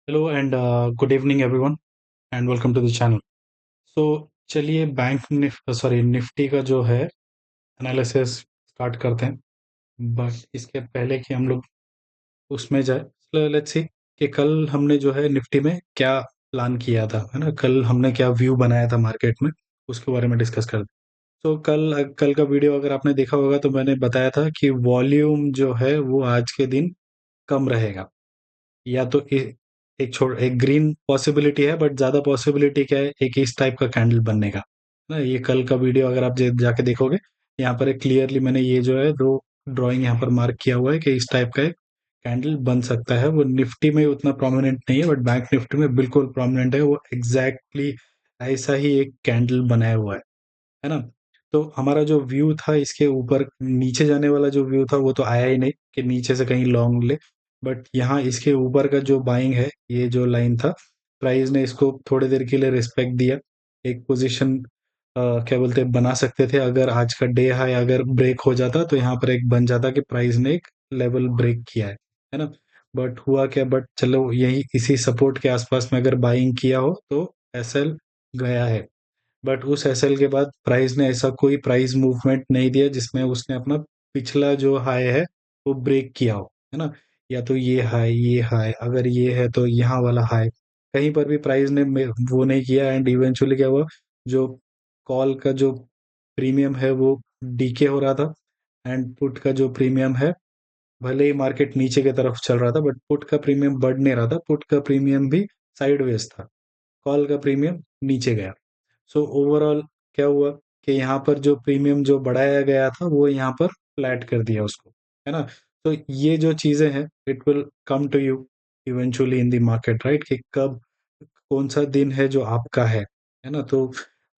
Hello and good evening everyone and welcome to the channel. So चलिए निफ्टी का जो है एनालिसिस स्टार्ट करते हैं। बट इसके पहले कि हम लोग उसमें जाए, लेट्स सी कि कल हमने जो है निफ्टी में क्या प्लान किया था, है ना। कल हमने क्या व्यू बनाया था मार्केट में, उसके बारे में डिस्कस करते हैं। तो कल का वीडियो अगर आपने देखा होगा तो मैंने बताया था कि वॉल्यूम जो है वो आज के दिन कम रहेगा। या तो एक ग्रीन पॉसिबिलिटी है, बट ज्यादा पॉसिबिलिटी क्या है, एक इस टाइप का कैंडल बनने का ना। ये कल का वीडियो अगर आप जाके देखोगे, यहाँ पर एक क्लियरली मैंने ये जो है दो ड्राइंग यहाँ पर मार्क किया हुआ है कि इस टाइप का एक कैंडल बन सकता है। वो निफ्टी में उतना प्रोमिनेंट नहीं है, बट बैंक निफ्टी में बिल्कुल प्रोमिनेंट है। वो एग्जैक्टली ऐसा ही एक कैंडल बनाया हुआ है ना। तो हमारा जो व्यू था इसके ऊपर नीचे जाने वाला जो व्यू था वो तो आया ही नहीं कि नीचे से कहीं लॉन्ग ले। बट यहाँ इसके ऊपर का जो बाइंग है, ये जो लाइन था, प्राइस ने इसको थोड़ी देर के लिए रिस्पेक्ट दिया। एक पोजीशन क्या बोलते हैं बना सकते थे, अगर आज का डे हाई अगर ब्रेक हो जाता तो यहाँ पर एक बन जाता कि प्राइस ने एक लेवल ब्रेक किया है ना। बट हुआ क्या, बट चलो यही इसी सपोर्ट के आसपास में अगर बाइंग किया हो तो एसएल गया है। बट उस एसएल के बाद प्राइस ने ऐसा कोई प्राइस मूवमेंट नहीं दिया जिसमें उसने अपना पिछला जो हाई है वो ब्रेक किया हो, है ना। या तो ये हाई अगर ये है तो यहाँ वाला हाई, कहीं पर भी प्राइस ने वो नहीं किया। एंड इवेंचुअली क्या हुआ, जो कॉल का जो प्रीमियम है वो डीके हो रहा था, एंड पुट का जो प्रीमियम है, भले ही मार्केट नीचे की तरफ चल रहा था बट पुट का प्रीमियम बढ़ नहीं रहा था, पुट का प्रीमियम भी साइडवेज था, कॉल का प्रीमियम नीचे गया। सो ओवरऑल क्या हुआ कि यहाँ पर जो प्रीमियम जो बढ़ाया गया था वो यहाँ पर फ्लैट कर दिया उसको, है ना। तो ये जो चीजें हैं it will come to you eventually in the market, right, कि कब कौन सा दिन है जो आपका है ना। तो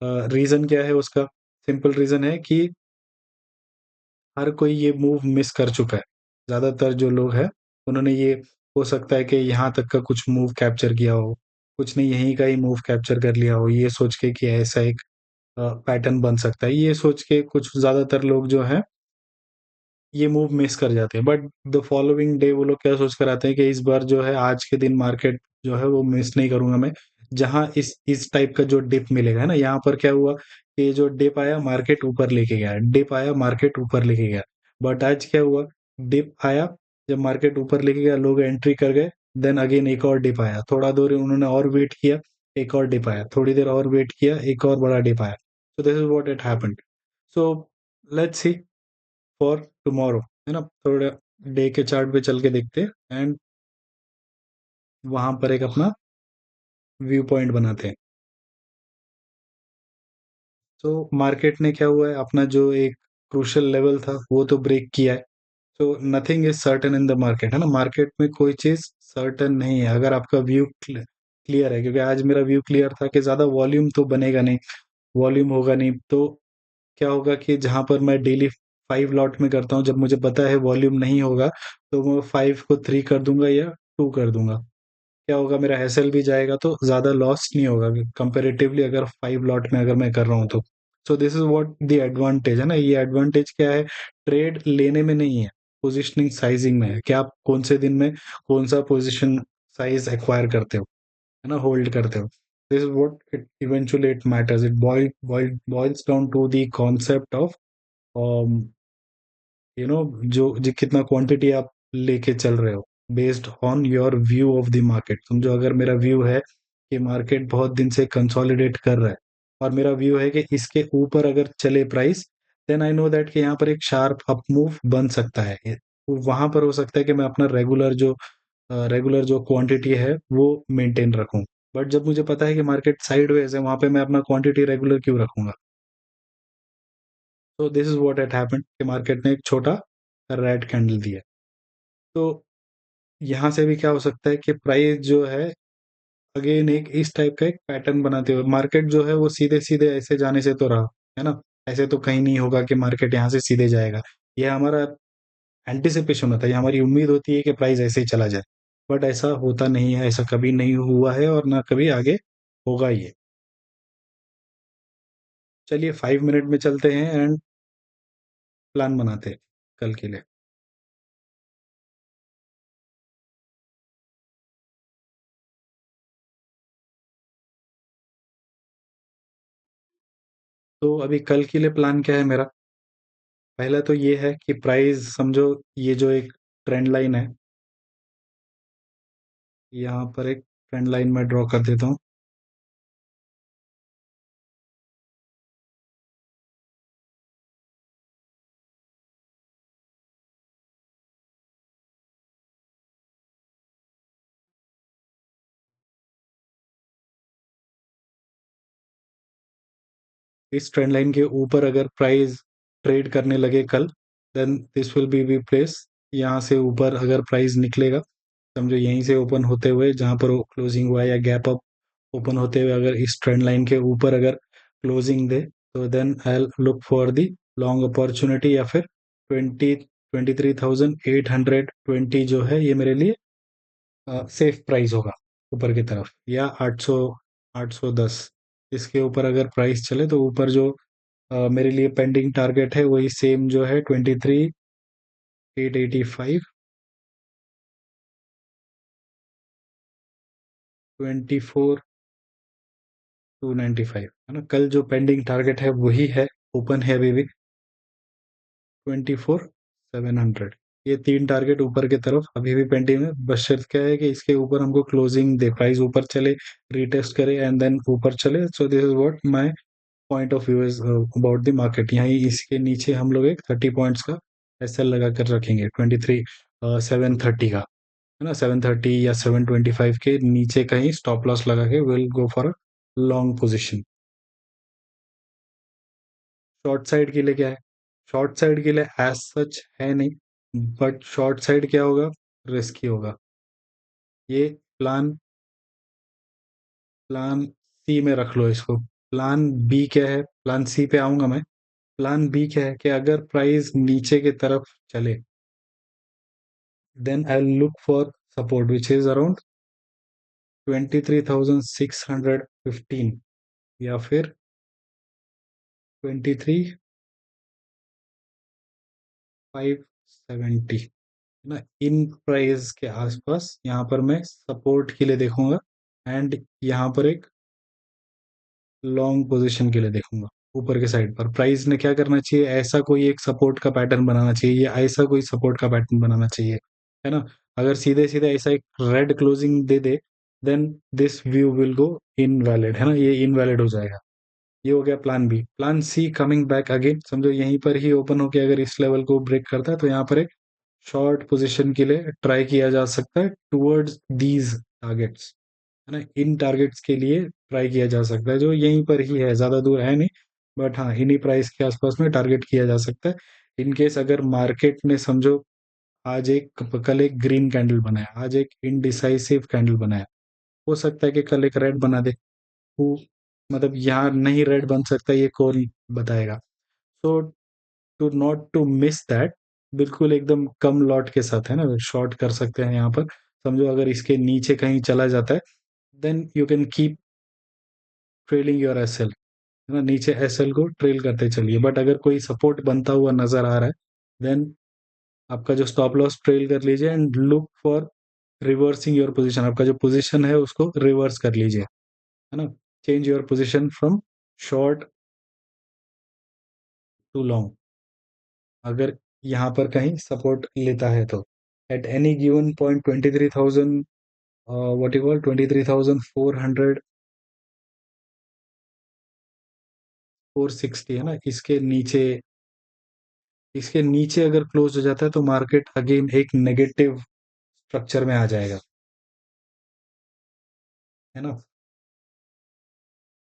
रीजन क्या है उसका, सिंपल रीजन है कि हर कोई ये मूव मिस कर चुका है। ज्यादातर जो लोग हैं उन्होंने ये, हो सकता है कि यहाँ तक का कुछ मूव कैप्चर किया हो, कुछ नहीं यहीं का ही मूव कैप्चर कर लिया हो, ये सोच के कि ऐसा एक पैटर्न बन सकता है, ये सोच के कुछ ज्यादातर लोग जो है ये मूव मिस कर जाते हैं। बट द फॉलोइंग डे वो लोग क्या सोच कर आते हैं कि इस बार जो है आज के दिन मार्केट जो है वो मिस नहीं करूंगा मैं, जहां इस टाइप का जो डिप मिलेगा, है ना। यहाँ पर क्या हुआ कि ये जो डिप आया मार्केट ऊपर लेके गया, डिप आया मार्केट ऊपर लेके गया। बट आज क्या हुआ, डिप आया, जब मार्केट ऊपर लेके गया लोग एंट्री कर गए, देन अगेन एक और डिप आया, थोड़ा देर उन्होंने और वेट किया, एक और डिप आया, थोड़ी देर और वेट किया, एक और बड़ा डिप आया। So this is what it happened. So let's see for tomorrow, है ना। थोड़ा डे के चार्ट पे चल के देखते हैं एंड वहां पर एक अपना व्यू पॉइंट बनाते हैं। तो मार्केट ने क्या हुआ है, अपना जो एक क्रूशियल लेवल था वो तो ब्रेक किया है। तो nothing is certain in the market, है ना। मार्केट में कोई चीज सर्टेन नहीं है अगर आपका व्यू क्लियर है, क्योंकि आज मेरा व्यू क्लियर था कि ज्यादा वॉल्यूम तो बनेगा नहीं, वॉल्यूम होगा नहीं तो क्या होगा कि जहां पर मैं डेली 5 लॉट में करता हूँ, जब मुझे पता है वॉल्यूम नहीं होगा तो मैं 5 को 3 कर दूंगा या 2 कर दूंगा। क्या होगा, मेरा एसएल भी जाएगा तो ज्यादा लॉस नहीं होगा कंपेरेटिवली, अगर 5 लॉट में अगर मैं कर रहा हूँ तो। So this is what the advantage है ना। ये एडवांटेज क्या है, ट्रेड लेने में नहीं है, पोजिशनिंग साइजिंग में है कि आप कौन से दिन में कौन सा पोजिशन साइज एक्वायर करते हो, है ना, होल्ड करते हो। This is what it eventually it matters, it boils down to the concept of जो कितना क्वांटिटी आप लेके चल रहे हो, based on your view of the market. समझो अगर मेरा व्यू है कि मार्केट बहुत दिन से कंसोलिडेट कर रहा है और मेरा व्यू है कि इसके ऊपर अगर चले price, then I know that कि यहाँ पर एक शार्प अप मूव बन सकता है। वहां पर हो सकता है कि मैं अपना रेगुलर जो क्वांटिटी है वो मेंटेन रखूं। बट जब मुझे पता है कि मार्केट साइडवेज है, वहां पे मैं अपना क्वांटिटी रेगुलर क्यों रखूंगा। तो this is what it happened कि मार्केट ने एक छोटा रेड कैंडल दिया। तो यहाँ से भी क्या हो सकता है कि प्राइस जो है अगेन एक इस टाइप का एक पैटर्न बनाते हुए, मार्केट जो है वो सीधे सीधे ऐसे जाने से तो रहा, है ना। ऐसे तो कहीं नहीं होगा कि मार्केट यहाँ से सीधे जाएगा। ये हमारा एंटिसिपेशन होता है, ये हमारी उम्मीद होती है कि प्राइस ऐसे ही चला जाए। बट ऐसा होता नहीं है, ऐसा कभी नहीं हुआ है और ना कभी आगे होगा ये। चलिए 5 मिनट में चलते हैं एंड प्लान बनाते हैं कल के लिए। तो अभी कल के लिए प्लान क्या है मेरा? पहला तो ये है कि प्राइस समझो, ये जो एक ट्रेंड लाइन है, यहाँ पर एक ट्रेंड लाइन मैं ड्रॉ कर देता हूँ। इस ट्रेंड लाइन के ऊपर अगर प्राइस ट्रेड करने लगे कल, then this will be place. यहाँ से ऊपर अगर प्राइस निकलेगा, समझो यहीं से ओपन होते हुए जहाँ पर वो क्लोजिंग हुआ या गैप अप ओपन होते हुए अगर इस ट्रेंड लाइन के ऊपर अगर क्लोजिंग दे, तो then I look for the long opportunity, या फिर 23,820 जो है ये मेरे लिए सेफ प्राइस होगा ऊपर की तरफ, या 810 इसके ऊपर अगर प्राइस चले तो ऊपर जो मेरे लिए पेंडिंग टारगेट है वही सेम जो है 23,885, 24,295 है ना। कल जो पेंडिंग टारगेट है वही है, ओपन है अभी भी 24,700। ये तीन टारगेट ऊपर की तरफ अभी भी पेंडिंग है, बस शर्त क्या है कि इसके ऊपर हमको क्लोजिंग दे, प्राइस ऊपर चले, रीटेस्ट करे एंड देन ऊपर चले। So this is what my point of view is about the market. यहीं इसके नीचे हम लोग एक 30 पॉइंट्स का एसएल लगा कर रखेंगे, 730 का, है ना। 730 या 725 के नीचे कहीं स्टॉप लॉस लगा के will go for a long position. Short side के लिए क्या है? शॉर्ट साइड के लिए एज सच है नहीं, बट शॉर्ट साइड क्या होगा? रिस्की होगा। ये प्लान प्लान सी में रख लो इसको। प्लान बी क्या है? प्लान सी पे आऊंगा मैं। प्लान बी क्या है कि अगर प्राइस नीचे की तरफ चले, then I look for support which is around 23,615, या फिर 23,570, है ना। इन प्राइस के आसपास यहाँ पर मैं सपोर्ट के लिए देखूंगा, एंड यहाँ पर एक लॉन्ग पोजीशन के लिए देखूंगा। ऊपर के साइड पर प्राइस ने क्या करना चाहिए? ऐसा कोई एक सपोर्ट का पैटर्न बनाना चाहिए, या ऐसा कोई सपोर्ट का पैटर्न बनाना चाहिए, है ना। अगर सीधे सीधे ऐसा एक रेड क्लोजिंग दे दे, then this view will go invalid, है ना, ये इनवैलिड हो जाएगा। ये हो गया plan B. Plan C coming back again, समझो यहीं पर ही ओपन होके अगर इस लेवल को ब्रेक करता है तो यहाँ पर एक शॉर्ट पोजीशन के लिए ट्राई किया जा सकता है टुवर्ड्स दीज टारगेट्स, है ना। इन टारगेट्स के लिए ट्राई किया जा सकता है, जो यहीं पर ही है, ज़्यादा दूर है नहीं, बट हाँ इन्हीं प्राइस के आसपास में टारगेट किया जा सकता है। इन केस अगर मार्केट ने समझो आज एक, कल एक ग्रीन कैंडल बनाया, आज एक इनडिसाइसिव कैंडल बनाया, हो सकता है कि कल एक रेड बना दे। वो मतलब यहाँ नहीं रेड बन सकता, ये कौन बताएगा। So to not to miss that, बिल्कुल एकदम कम लॉट के साथ, है ना, शॉर्ट कर सकते हैं यहाँ पर। समझो अगर इसके नीचे कहीं चला जाता है, then you can keep trailing your SL, है ना, नीचे एसएल को ट्रेल करते चलिए। बट अगर कोई सपोर्ट बनता हुआ नजर आ रहा है, देन आपका जो स्टॉप लॉस ट्रेल कर लीजिए and look for reversing your position. आपका जो पोजीशन है उसको रिवर्स कर लीजिए, है ना। Change your position from short to long, अगर यहाँ पर कहीं सपोर्ट लेता है तो। At any given point 23,000, what you call 23,400, 460, है ना, इसके नीचे अगर क्लोज हो जाता है तो मार्केट अगेन एक नेगेटिव स्ट्रक्चर में आ जाएगा, है ना।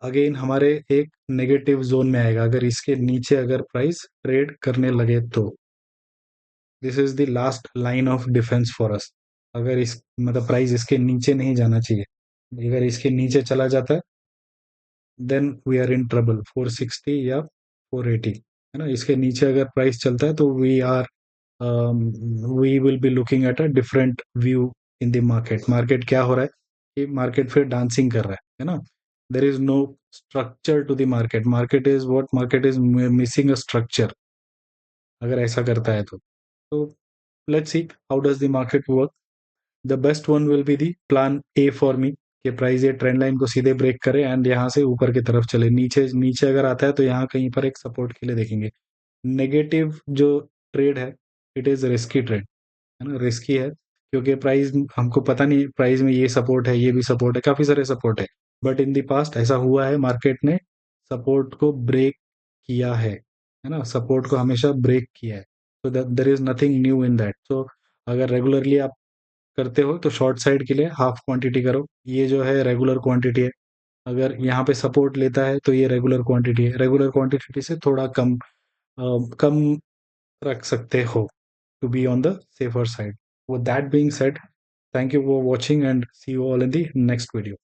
अगेन हमारे एक नेगेटिव जोन में आएगा अगर इसके नीचे अगर प्राइस ट्रेड करने लगे तो। This is the last line of defence for us. अगर इस मतलब प्राइस इसके नीचे नहीं जाना चाहिए, अगर इसके नीचे चला जाता है, then we are in trouble. 460 या 480, है ना, इसके नीचे अगर प्राइस चलता है तो we will be looking at a different view in the market. Market क्या हो रहा है कि मार्केट फिर डांसिंग कर रहा है ना। There is no structure to the market. Market is what? Market is missing a structure अगर ऐसा करता है तो let's see how does the market work. The best one will be the plan A for me. कि price ये trend line को सीधे break करे एंड यहाँ से ऊपर की तरफ चले। नीचे नीचे अगर आता है तो यहाँ कहीं पर एक सपोर्ट के लिए देखेंगे। नेगेटिव जो ट्रेड है, इट इज़ रिस्की ट्रेड, है ना, रिस्की है, क्योंकि प्राइस हमको पता नहीं प्राइस में ये सपोर्ट है, ये भी सपोर्ट है, काफ़ी सारे सपोर्ट है, बट इन द पास्ट ऐसा हुआ है, मार्केट ने सपोर्ट को ब्रेक किया है ना, सपोर्ट को हमेशा ब्रेक किया है। तो there is nothing new in that. तो अगर रेगुलरली आप करते हो तो शॉर्ट साइड के लिए हाफ क्वांटिटी करो, ये जो है रेगुलर क्वांटिटी है। अगर यहाँ पे सपोर्ट लेता है तो ये रेगुलर क्वांटिटी है, रेगुलर क्वांटिटी से थोड़ा कम रख सकते हो, to be on the safer side. With that being said, thank you for watching and see you all in the next video.